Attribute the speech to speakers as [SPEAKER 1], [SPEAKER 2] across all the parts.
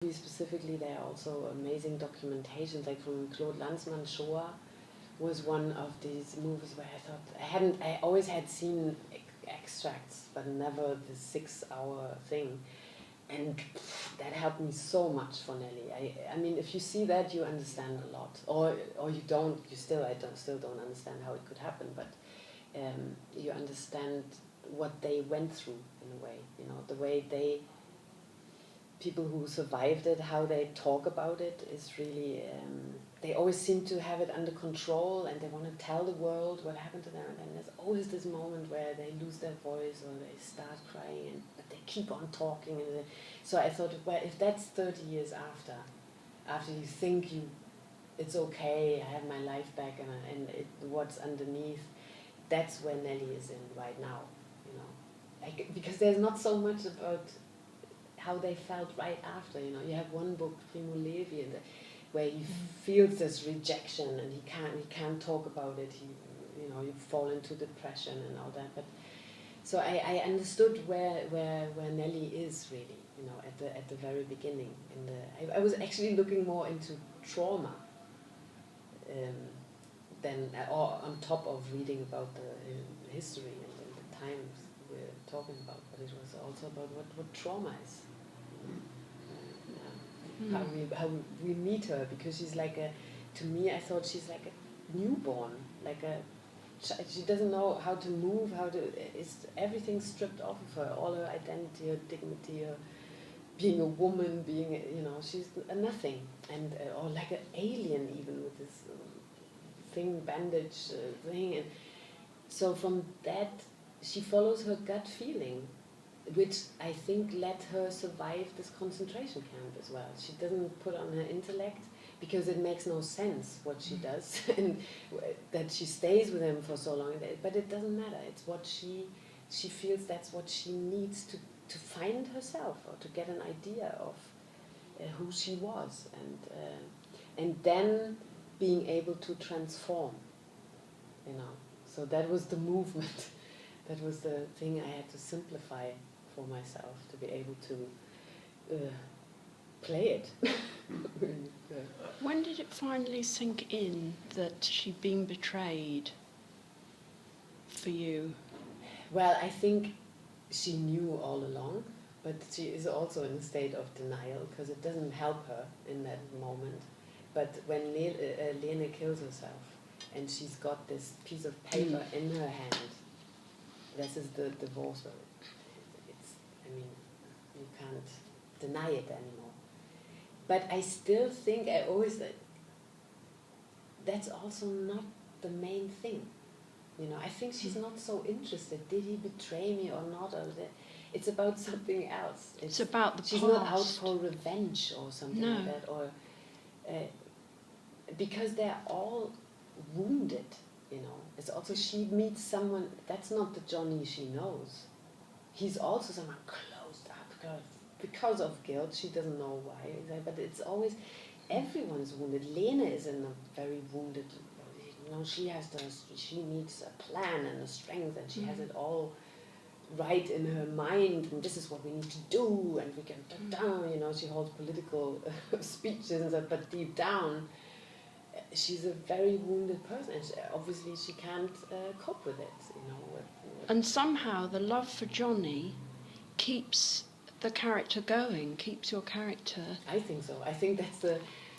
[SPEAKER 1] specifically, there are also amazing documentations, like from Claude Lanzmann's Shoah was one of these movies where I thought I always had seen extracts, but never the 6-hour thing, and that helped me so much for Nelly. I mean, if you see that, you understand a lot, or you don't. You still don't understand how it could happen, but you understand what they went through in a way. You know, the way people who survived it, how they talk about it is really, they always seem to have it under control, and they want to tell the world what happened to them, and then there's always this moment where they lose their voice or they start crying, but they keep on talking. And so I thought, well, if that's 30 years after you think it's okay, I have my life back, and what's underneath, that's where Nelly is in right now, you know, like, because there's not so much about how they felt right after. You know, you have one book, Primo Levi, where he feels this rejection and he can't talk about it. You fall into depression and all that. But so I understood where Nelly is really. You know, at the very beginning. I was actually looking more into trauma than, or on top of reading about the history and the times we're talking about. But it was also about what trauma is. How we meet her, because she's like to me, I thought she's like a newborn, she doesn't know how to move, everything stripped off of her, all her identity, her dignity, her being a woman, she's a nothing, and or like an alien even, with this bandage thing, and so from that she follows her gut feeling, which I think let her survive this concentration camp as well. She doesn't put on her intellect, because it makes no sense what she does, and that she stays with him for so long. But it doesn't matter. It's what she feels, that's what she needs to find herself, or to get an idea of who she was, and then being able to transform. You know, so that was the movement. That was the thing I had to simplify for myself, to be able to play it.
[SPEAKER 2] When did it finally sink in that she'd been betrayed for you?
[SPEAKER 1] Well, I think she knew all along, but she is also in a state of denial, because it doesn't help her in that moment. But when Lene kills herself, and she's got this piece of paper in her hand, this is the divorce. You can't deny it anymore. But I still think, that's also not the main thing. You know, I think she's not so interested. Did he betray me or not? It's about something else.
[SPEAKER 2] It's about the
[SPEAKER 1] she's
[SPEAKER 2] past.
[SPEAKER 1] Not out for revenge or something like that, or because they're all wounded. You know, it's also, she meets someone that's not the Johnny she knows. He's also someone closed up because of guilt. She doesn't know why, but it's always, everyone's wounded. Lene is in a very wounded. You know, she needs a plan and a strength, and she has it all right in her mind. And this is what we need to do, and we can put down. You know, she holds political speeches and stuff, but deep down, she's a very wounded person, and obviously she can't cope with it, you know.
[SPEAKER 2] And somehow the love for Johnny keeps the character going, keeps your character.
[SPEAKER 1] I think so. I think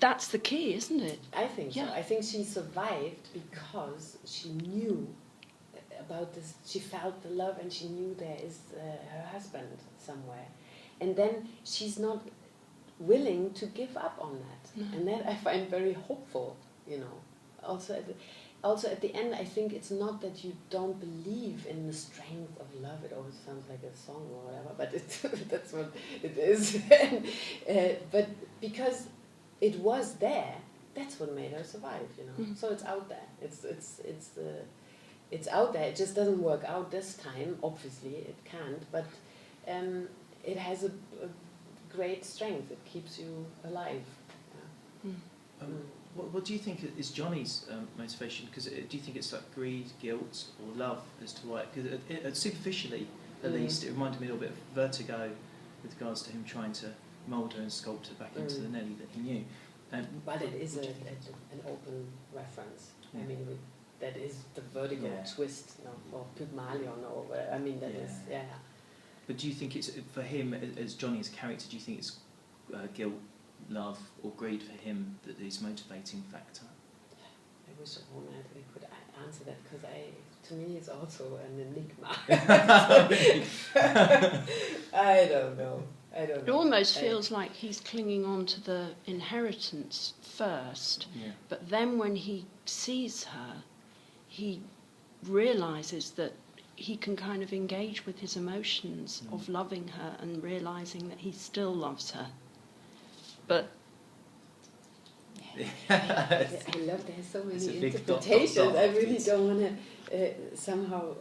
[SPEAKER 2] that's the key, isn't it?
[SPEAKER 1] I think so. I think she survived because she knew about this. She felt the love, and she knew there is her husband somewhere, and then she's not willing to give up on that, and that I find very hopeful. You know, also at the end, I think it's not that you don't believe in the strength of love. It always sounds like a song or whatever, but that's what it is. But because it was there, that's what made her survive. You know, so it's out there. It's out there. It just doesn't work out this time. Obviously, it can't. But it has a great strength. It keeps you alive. Yeah.
[SPEAKER 3] What do you think is Johnny's motivation? Because do you think it's like greed, guilt, or love as to why? Because superficially, at least, it reminded me a little bit of Vertigo with regards to him trying to mould her and sculpt her back into the Nelly that he knew.
[SPEAKER 1] But it is an open reference.
[SPEAKER 3] Yeah.
[SPEAKER 1] I mean, that is the vertical twist, or Pygmalion, or whatever. I mean, that is.
[SPEAKER 3] But do you think it's, for him, as Johnny as a character, do you think it's guilt, love, or greed for him that is motivating factor?
[SPEAKER 1] I wish a woman could answer that, because to me it's also an enigma. I don't know.
[SPEAKER 2] It almost feels like he's clinging on to the inheritance first, but then when he sees her, he realises that he can kind of engage with his emotions of loving her and realising that he still loves her. But
[SPEAKER 1] I love there's so many interpretations. I really don't want to somehow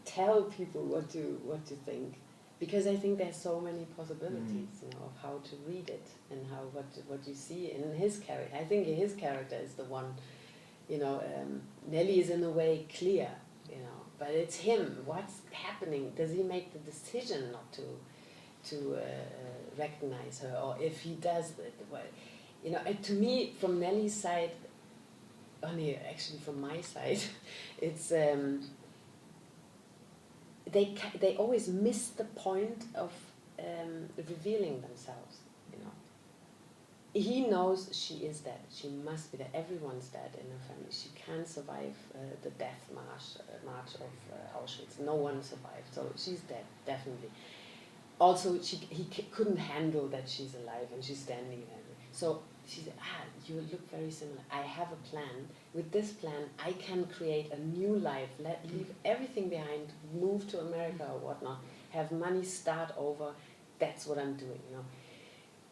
[SPEAKER 1] tell people what to think, because I think there's so many possibilities, of how to read it and how what you see in his character. I think his character is the one, Nelly is in a way clear, but it's him. What's happening? Does he make the decision not to recognize her, or if he does, to me, from Nelly's side, only actually from my side, it's they always miss the point of revealing themselves. He knows she is dead. She must be dead. Everyone's dead in her family. She can't survive the death march of Auschwitz. No one survived, so she's dead, definitely. Also, he couldn't handle that she's alive and she's standing there. So she said, you look very similar. I have a plan. With this plan, I can create a new life, leave everything behind, move to America or whatnot, have money, start over. That's what I'm doing,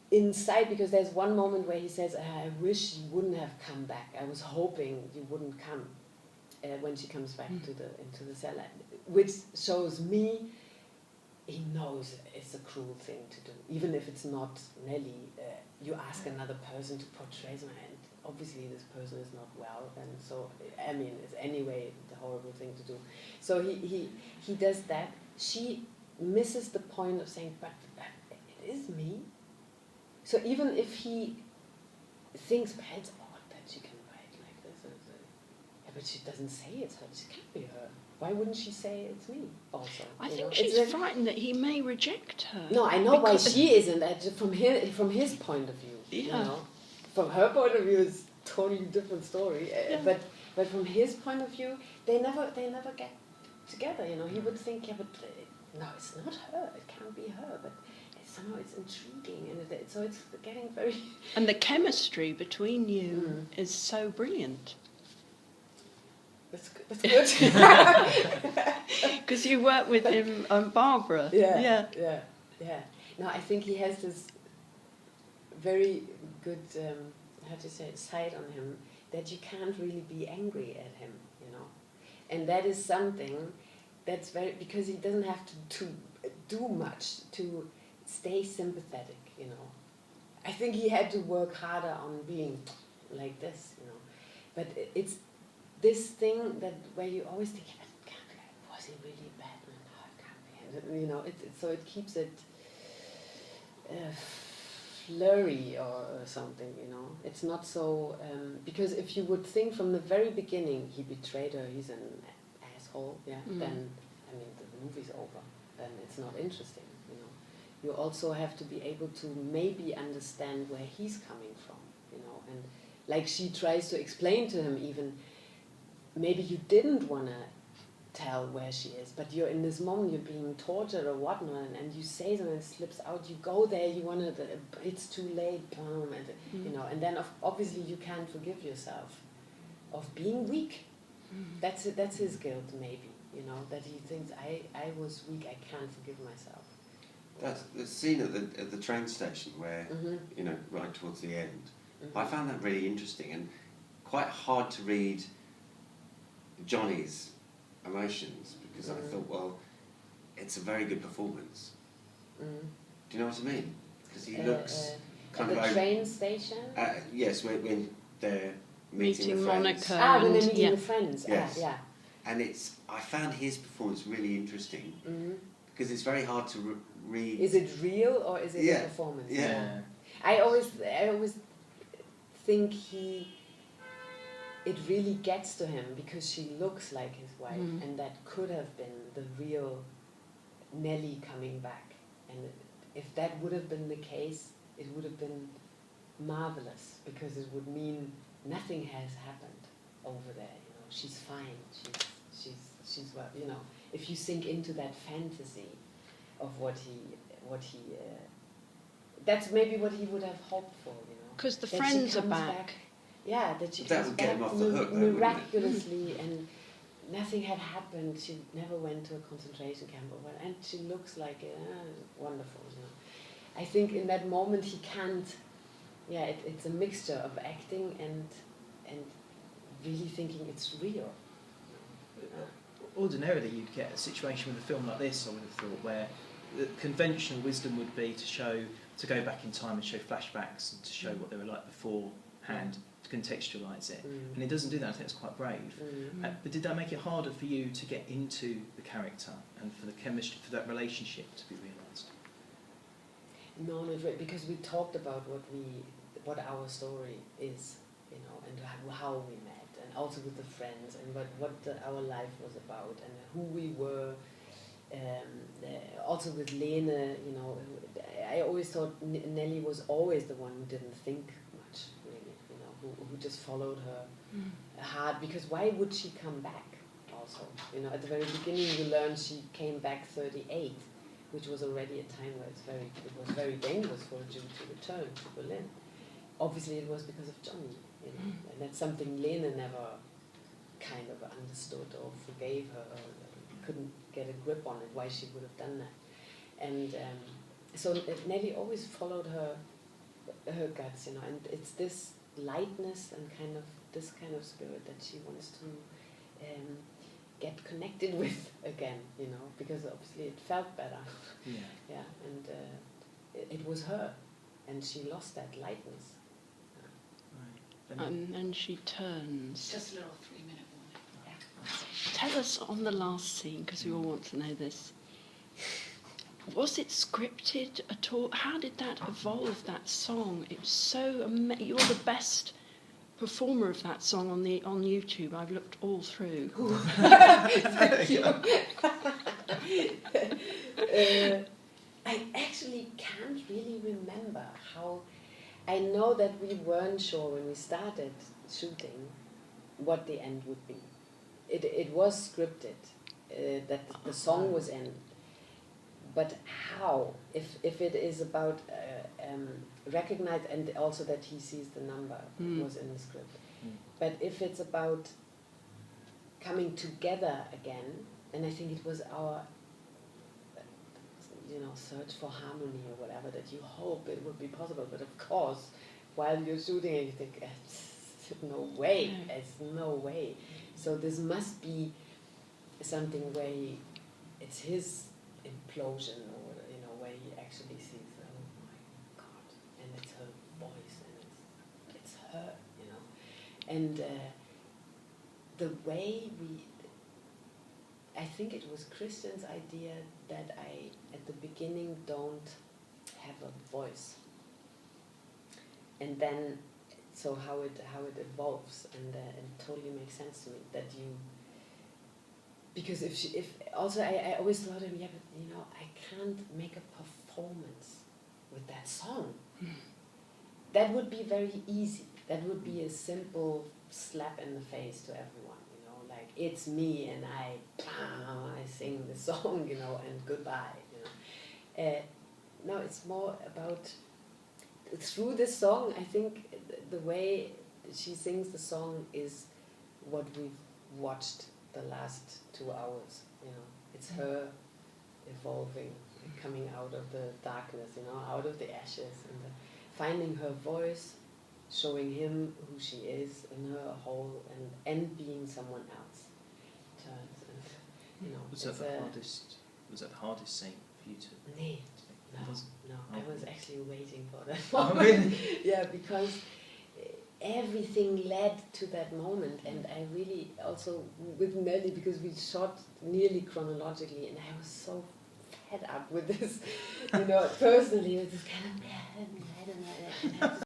[SPEAKER 1] Inside, because there's one moment where he says, I wish you wouldn't have come back. I was hoping you wouldn't come when she comes back into the cell, which shows me he knows it's a cruel thing to do. Even if it's not Nelly, you ask another person to portray someone, and obviously this person is not well, and so, I mean, it's anyway the horrible thing to do. So he does that. She misses the point of saying, but it is me. So even if he thinks, but it's odd that she can write like this, but she doesn't say it's her, it can't be her. Why wouldn't she say it's me also?
[SPEAKER 2] I think she's frightened that he may reject her.
[SPEAKER 1] No, I know why she isn't. From his point of view, From her point of view, it's a totally different story. But from his point of view, they never get together. He would think, but no, it's not her. It can't be her. But somehow it's intriguing, and so it's getting very.
[SPEAKER 2] And the chemistry between you is so brilliant.
[SPEAKER 1] That's good.
[SPEAKER 2] Because you work with him and Barbara.
[SPEAKER 1] Yeah. No, I think he has this very good, side on him that you can't really be angry at him, And that is something that's because he doesn't have to do much to stay sympathetic, I think he had to work harder on being like this, But it's this thing that where you always think, was he really bad? No, it can't be. So it keeps it flurry or something, It's not so because if you would think from the very beginning he betrayed her, he's an asshole, then the movie's over. Then it's not interesting, You also have to be able to maybe understand where he's coming from, and like she tries to explain to him even. Maybe you didn't want to tell where she is, but you're in this moment, you're being tortured or whatnot, and you say something, it slips out, you go there, you want to, it's too late, and then obviously you can't forgive yourself of being weak. That's his guilt, maybe, that he thinks, I was weak, I can't forgive myself.
[SPEAKER 4] That's the scene at the train station where, right towards the end. I found that really interesting and quite hard to read Johnny's emotions, because I thought, well, it's a very good performance. Do you know what I mean? Because he looks kind
[SPEAKER 1] at
[SPEAKER 4] of
[SPEAKER 1] the train station.
[SPEAKER 4] Yes, when they're meeting
[SPEAKER 2] Monica.
[SPEAKER 1] When they're meeting the friends.
[SPEAKER 4] Yes.
[SPEAKER 1] Yeah.
[SPEAKER 4] And I found his performance really interesting because it's very hard to read.
[SPEAKER 1] Is it real or is it a performance?
[SPEAKER 4] Yeah.
[SPEAKER 1] I always think it really gets to him because she looks like his wife, and that could have been the real Nelly coming back. And if that would have been the case, it would have been marvelous, because it would mean nothing has happened over there. You know, she's fine. She's well. You know, if you sink into that fantasy of what he that's maybe what he would have hoped for. You know,
[SPEAKER 2] because the friends are back.
[SPEAKER 1] Yeah, that she
[SPEAKER 4] that
[SPEAKER 1] comes
[SPEAKER 4] would get
[SPEAKER 1] back
[SPEAKER 4] him off the hook, though,
[SPEAKER 1] miraculously, and nothing had happened. She never went to a concentration camp, and she looks like wonderful. You know, I think in that moment he can't. Yeah, it's a mixture of acting and really thinking it's real.
[SPEAKER 3] Ordinarily, you'd get a situation with a film like this, I would have thought, where the conventional wisdom would be to go back in time and show flashbacks and to show what they were like beforehand, to contextualise it. And it doesn't do that. I think it's quite brave. But did that make it harder for you to get into the character and for the chemistry, for that relationship to be realised?
[SPEAKER 1] No, not really, because we talked about what our story is, you know, and how we met, and also with the friends, and what our life was about, and who we were. Also with Lene, you know, I always thought Nelly was always the one who didn't think much, really, you know, who just followed her heart, because why would she come back also? You know, at the very beginning you learn she came back 38, which was already a time where it was very dangerous for a Jew to return to Berlin. Obviously it was because of Johnny, you know, and that's something Lene never kind of understood or forgave her, or couldn't get a grip on it, why she would have done that. And so Nelly always followed her guts, you know, and it's this lightness and this kind of spirit that she wants to get connected with again, you know, because obviously it felt better. Yeah, and it was her, and she lost that lightness.
[SPEAKER 2] And she turns.
[SPEAKER 5] Just a little 3-minute warning.
[SPEAKER 2] Yeah. Tell us on the last scene, because we all want to know this. Was it scripted at all? How did that evolve, that song? It was so amazing. You're the best performer of that song on YouTube. I've looked all through.
[SPEAKER 1] Thank you. I actually can't really remember how. I know that we weren't sure when we started shooting what the end would be. It was scripted, that the song was in. But how? If it is about recognize, and also that he sees the number was in the script. But if it's about coming together again, and I think it was our search for harmony or whatever, that you hope it would be possible. But of course, while you're shooting it, you think, no way, there's no way. So this must be something where it's his implosion, or where he actually sees, oh my God, and it's her voice, and it's her, and the way I think it was Christian's idea that I, at the beginning, don't have a voice, and then so how it evolves, and it totally makes sense to me that you. Because if also I always thought of him, but I can't make a performance with that song. That would be very easy. That would be a simple slap in the face to everyone, like it's me and I sing the song, and goodbye, No, it's more about through this song. I think the way she sings the song is what we've watched the last 2 hours, it's her evolving, coming out of the darkness, out of the ashes, and finding her voice, showing him who she is in her whole, and being someone else. Turns, and
[SPEAKER 3] was that the hardest scene for you to?
[SPEAKER 1] No, I was actually waiting for that
[SPEAKER 3] moment.
[SPEAKER 1] Oh, really? Yeah, because everything led to that moment, and I really also with Nelly, because we shot nearly chronologically, and I was so head up with this, personally with this kind of, I don't know,